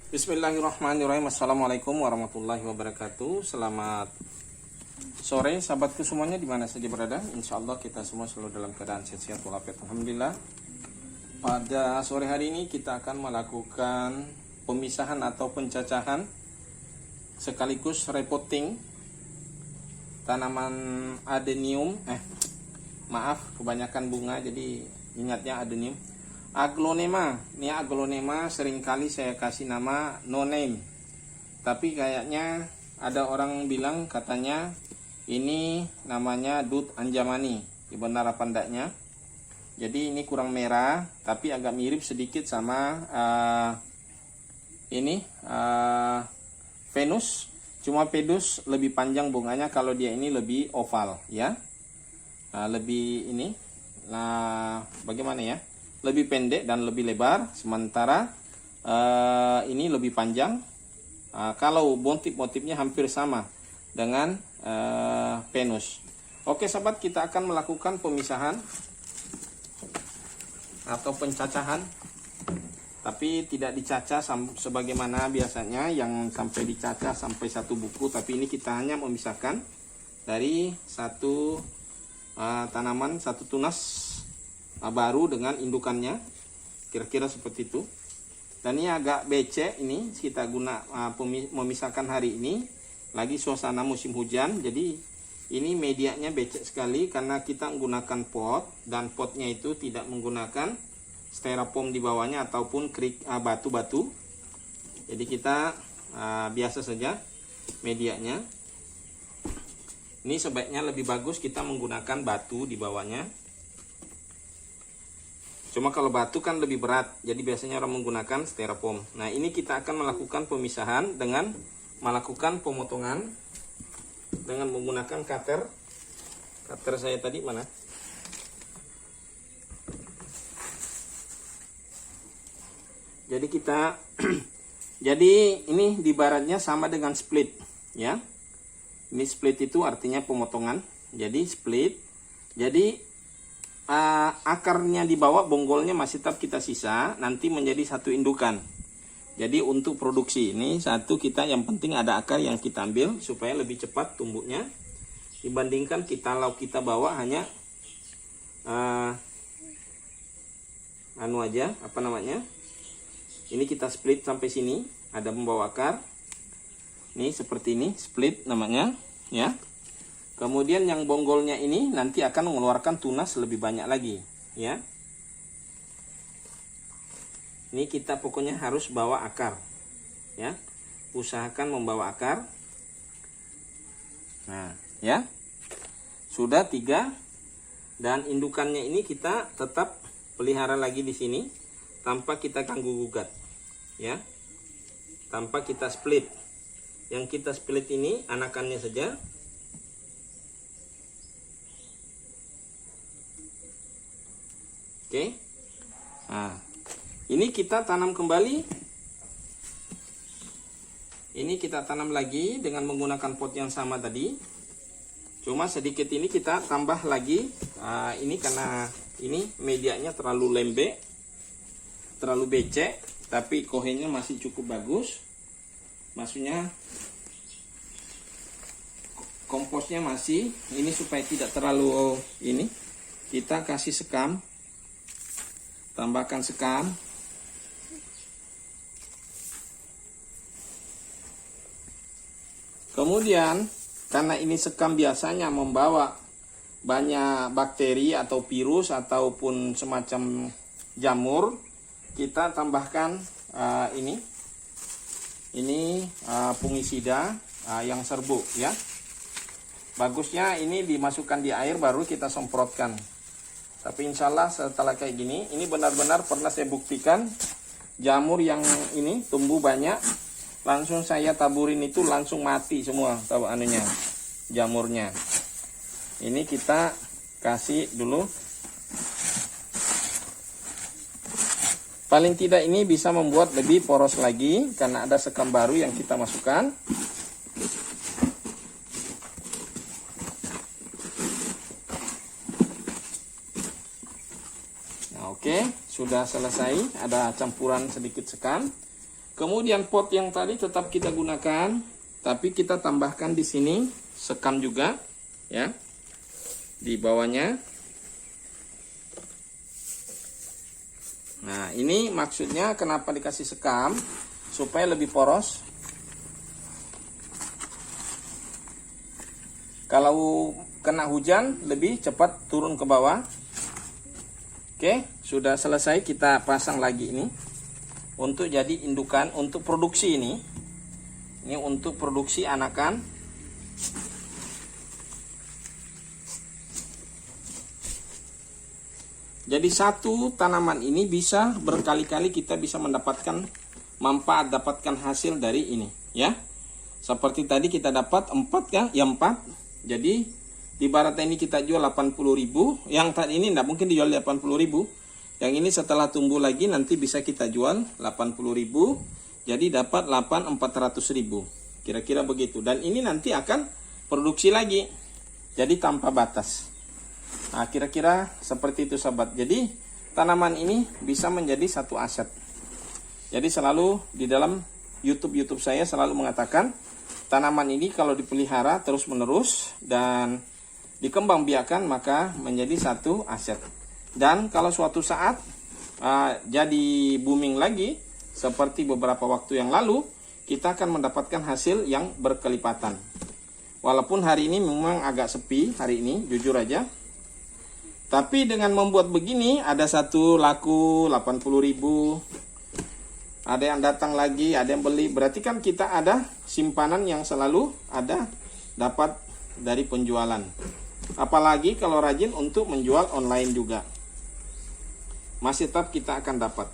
Bismillahirrahmanirrahim. Assalamualaikum warahmatullahi wabarakatuh. Selamat sore sahabatku semuanya di mana saja berada. Insya Allah kita semua selalu dalam keadaan sehat walafiat. Alhamdulillah. Pada sore hari ini kita akan melakukan pemisahan atau pencacahan sekaligus repotting tanaman adenium. Kebanyakan bunga jadi ingatnya adenium. Aglonema, ini aglonema seringkali saya kasih nama no name. Tapi kayaknya ada orang bilang katanya ini namanya Dut Anjamani. Benar apa ndaknya? Jadi ini kurang merah, tapi agak mirip sedikit sama Venus. Cuma pedus lebih panjang bunganya, kalau dia ini lebih oval ya. Bagaimana ya? Lebih pendek dan lebih lebar, sementara ini lebih panjang. Kalau motif-motifnya hampir sama dengan Venus. Oke sahabat, kita akan melakukan pemisahan atau pencacahan, tapi tidak dicacah sebagaimana biasanya yang sampai dicacah sampai satu buku. Tapi ini kita hanya memisahkan dari satu tanaman, satu tunas baru dengan indukannya, kira-kira seperti itu. Dan ini agak becek, ini kita guna memisahkan hari ini lagi suasana musim hujan, jadi ini medianya becek sekali karena kita menggunakan pot, dan potnya itu tidak menggunakan styrofoam di bawahnya ataupun batu-batu. Jadi kita biasa saja medianya. Ini sebaiknya lebih bagus kita menggunakan batu di bawahnya. Cuma kalau batu kan lebih berat, jadi biasanya orang menggunakan styrofoam. Nah, ini kita akan melakukan pemisahan dengan melakukan pemotongan dengan menggunakan cutter. Cutter saya tadi mana? Jadi kita jadi ini di baratnya sama dengan split ya. Ini split itu artinya pemotongan. Jadi split. Jadi akarnya di bawah, bonggolnya masih tetap kita sisa, nanti menjadi satu indukan. Jadi untuk produksi ini satu, kita yang penting ada akar yang kita ambil supaya lebih cepat tumbuhnya dibandingkan kalau kita bawa hanya ini kita split sampai sini, ada membawa akar. Ini seperti ini, split namanya ya. Kemudian yang bonggolnya ini nanti akan mengeluarkan tunas lebih banyak lagi ya. Ini kita pokoknya harus bawa akar ya. Usahakan membawa akar. Nah ya, sudah 3. Dan indukannya ini kita tetap pelihara lagi di sini tanpa kita ganggu gugat ya, tanpa kita split. Yang kita split ini anakannya saja. Oke. Nah, ini kita tanam kembali. Ini kita tanam lagi dengan menggunakan pot yang sama tadi. Cuma sedikit ini kita tambah lagi. Ini karena ini medianya terlalu lembek, terlalu becek, tapi kohenya masih cukup bagus. Maksudnya komposnya masih ini, supaya tidak terlalu ini. Kita kasih sekam. Tambahkan sekam. Kemudian karena ini sekam biasanya membawa banyak bakteri atau virus ataupun semacam jamur, kita tambahkan ini fungisida yang serbuk ya. Bagusnya ini dimasukkan di air baru kita semprotkan. Tapi insya Allah setelah kayak gini, ini benar-benar pernah saya buktikan jamur yang ini tumbuh banyak, langsung saya taburin itu langsung mati semua jamurnya. Ini kita kasih dulu. Paling tidak ini bisa membuat lebih poros lagi karena ada sekam baru yang kita masukkan. Oke, sudah selesai. Ada campuran sedikit sekam. Kemudian pot yang tadi tetap kita gunakan, tapi kita tambahkan di sini sekam juga, ya, di bawahnya. Nah, ini maksudnya kenapa dikasih sekam, supaya lebih poros. Kalau kena hujan lebih cepat turun ke bawah. Oke, sudah selesai, kita pasang lagi ini. Untuk jadi indukan, untuk produksi ini untuk produksi anakan. Jadi satu tanaman ini bisa berkali-kali kita bisa mendapatkan manfaat, dapatkan hasil dari ini, ya. Seperti tadi kita dapat 4 ya, 4. Jadi di barat ini kita jual 80.000. Yang tadi ini tidak mungkin dijual 80.000. Yang ini setelah tumbuh lagi nanti bisa kita jual 80.000. Jadi dapat 400.000. Kira-kira begitu. Dan ini nanti akan produksi lagi. Jadi tanpa batas. Nah, kira-kira seperti itu sahabat. Jadi tanaman ini bisa menjadi satu aset. Jadi selalu di dalam YouTube saya selalu mengatakan tanaman ini kalau dipelihara terus-menerus dan dikembangbiakan maka menjadi satu aset. Dan kalau suatu saat jadi booming lagi seperti beberapa waktu yang lalu, kita akan mendapatkan hasil yang berkelipatan. Walaupun hari ini memang agak sepi hari ini, jujur aja. Tapi dengan membuat begini, ada satu laku 80.000, ada yang datang lagi, ada yang beli. Berarti kan kita ada simpanan yang selalu ada dapat dari penjualan. Apalagi kalau rajin untuk menjual online juga, masih tetap kita akan dapat.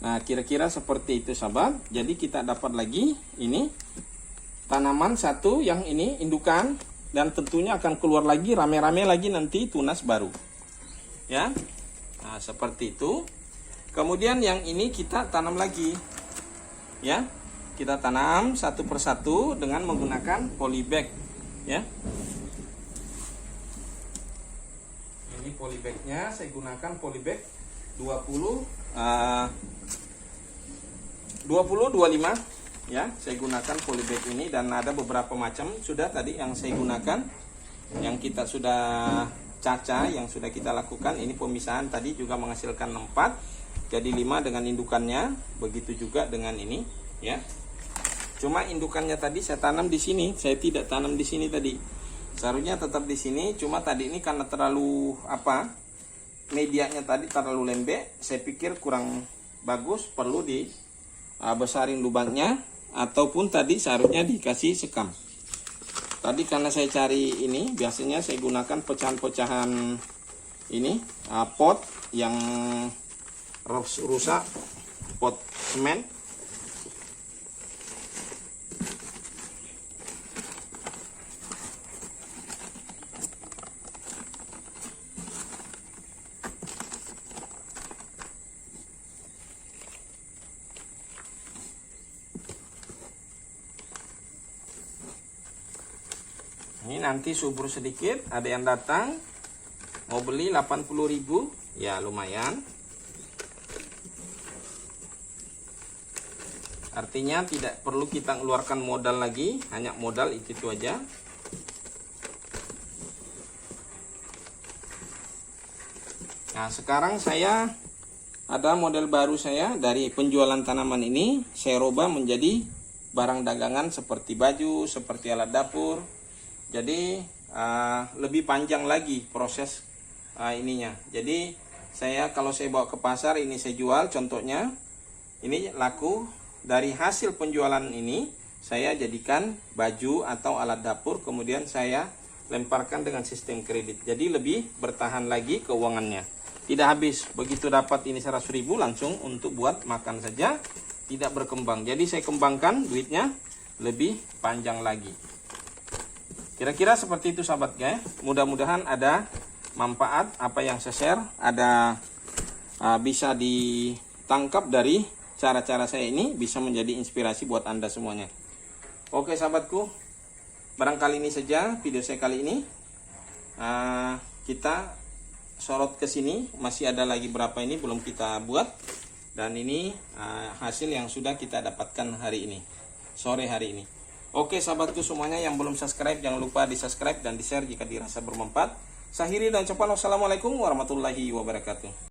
Nah, kira-kira seperti itu sahabat. Jadi kita dapat lagi ini tanaman satu yang ini indukan, dan tentunya akan keluar lagi rame-rame lagi nanti tunas baru. Ya. Nah, seperti itu. Kemudian yang ini kita tanam lagi. Ya. Kita tanam satu persatu dengan menggunakan polybag, ya. Ini polybagnya saya gunakan polybag 20-25, ya. Saya gunakan polybag ini dan ada beberapa macam sudah tadi yang saya gunakan, yang kita sudah caca, yang sudah kita lakukan. Ini pemisahan tadi juga menghasilkan 4, jadi 5 dengan indukannya, begitu juga dengan ini, ya. Cuma indukannya tadi saya tanam di sini, saya tidak tanam di sini tadi. Seharusnya tetap di sini, cuma tadi ini karena terlalu medianya tadi terlalu lembek, saya pikir kurang bagus, perlu di besarin lubangnya, ataupun tadi seharusnya dikasih sekam. Tadi karena saya cari ini, biasanya saya gunakan pecahan-pecahan ini, pot yang rusak, pot semen. Ini nanti subur sedikit, ada yang datang mau beli 80.000, ya lumayan. Artinya tidak perlu kita mengeluarkan modal lagi, hanya modal itu aja. Nah, sekarang saya ada model baru saya dari penjualan tanaman ini, saya rubah menjadi barang dagangan seperti baju, seperti alat dapur. Jadi lebih panjang lagi proses ininya. Jadi kalau saya bawa ke pasar, ini saya jual, contohnya ini laku. Dari hasil penjualan ini saya jadikan baju atau alat dapur, kemudian saya lemparkan dengan sistem kredit. Jadi lebih bertahan lagi keuangannya, tidak habis. Begitu dapat ini 100.000 langsung untuk buat makan saja, tidak berkembang. Jadi saya kembangkan duitnya lebih panjang lagi. Kira-kira seperti itu sahabat guys. Mudah-mudahan ada manfaat apa yang saya share, ada bisa ditangkap dari cara-cara saya ini, bisa menjadi inspirasi buat Anda semuanya. Oke sahabatku, barangkali ini saja video saya kali ini. kita sorot ke sini, masih ada lagi berapa ini belum kita buat. Dan ini hasil yang sudah kita dapatkan hari ini, sore hari ini. Oke sahabatku semuanya, yang belum subscribe jangan lupa di subscribe dan di share jika dirasa bermanfaat. Saya akhiri dan ucapkan wassalamualaikum warahmatullahi wabarakatuh.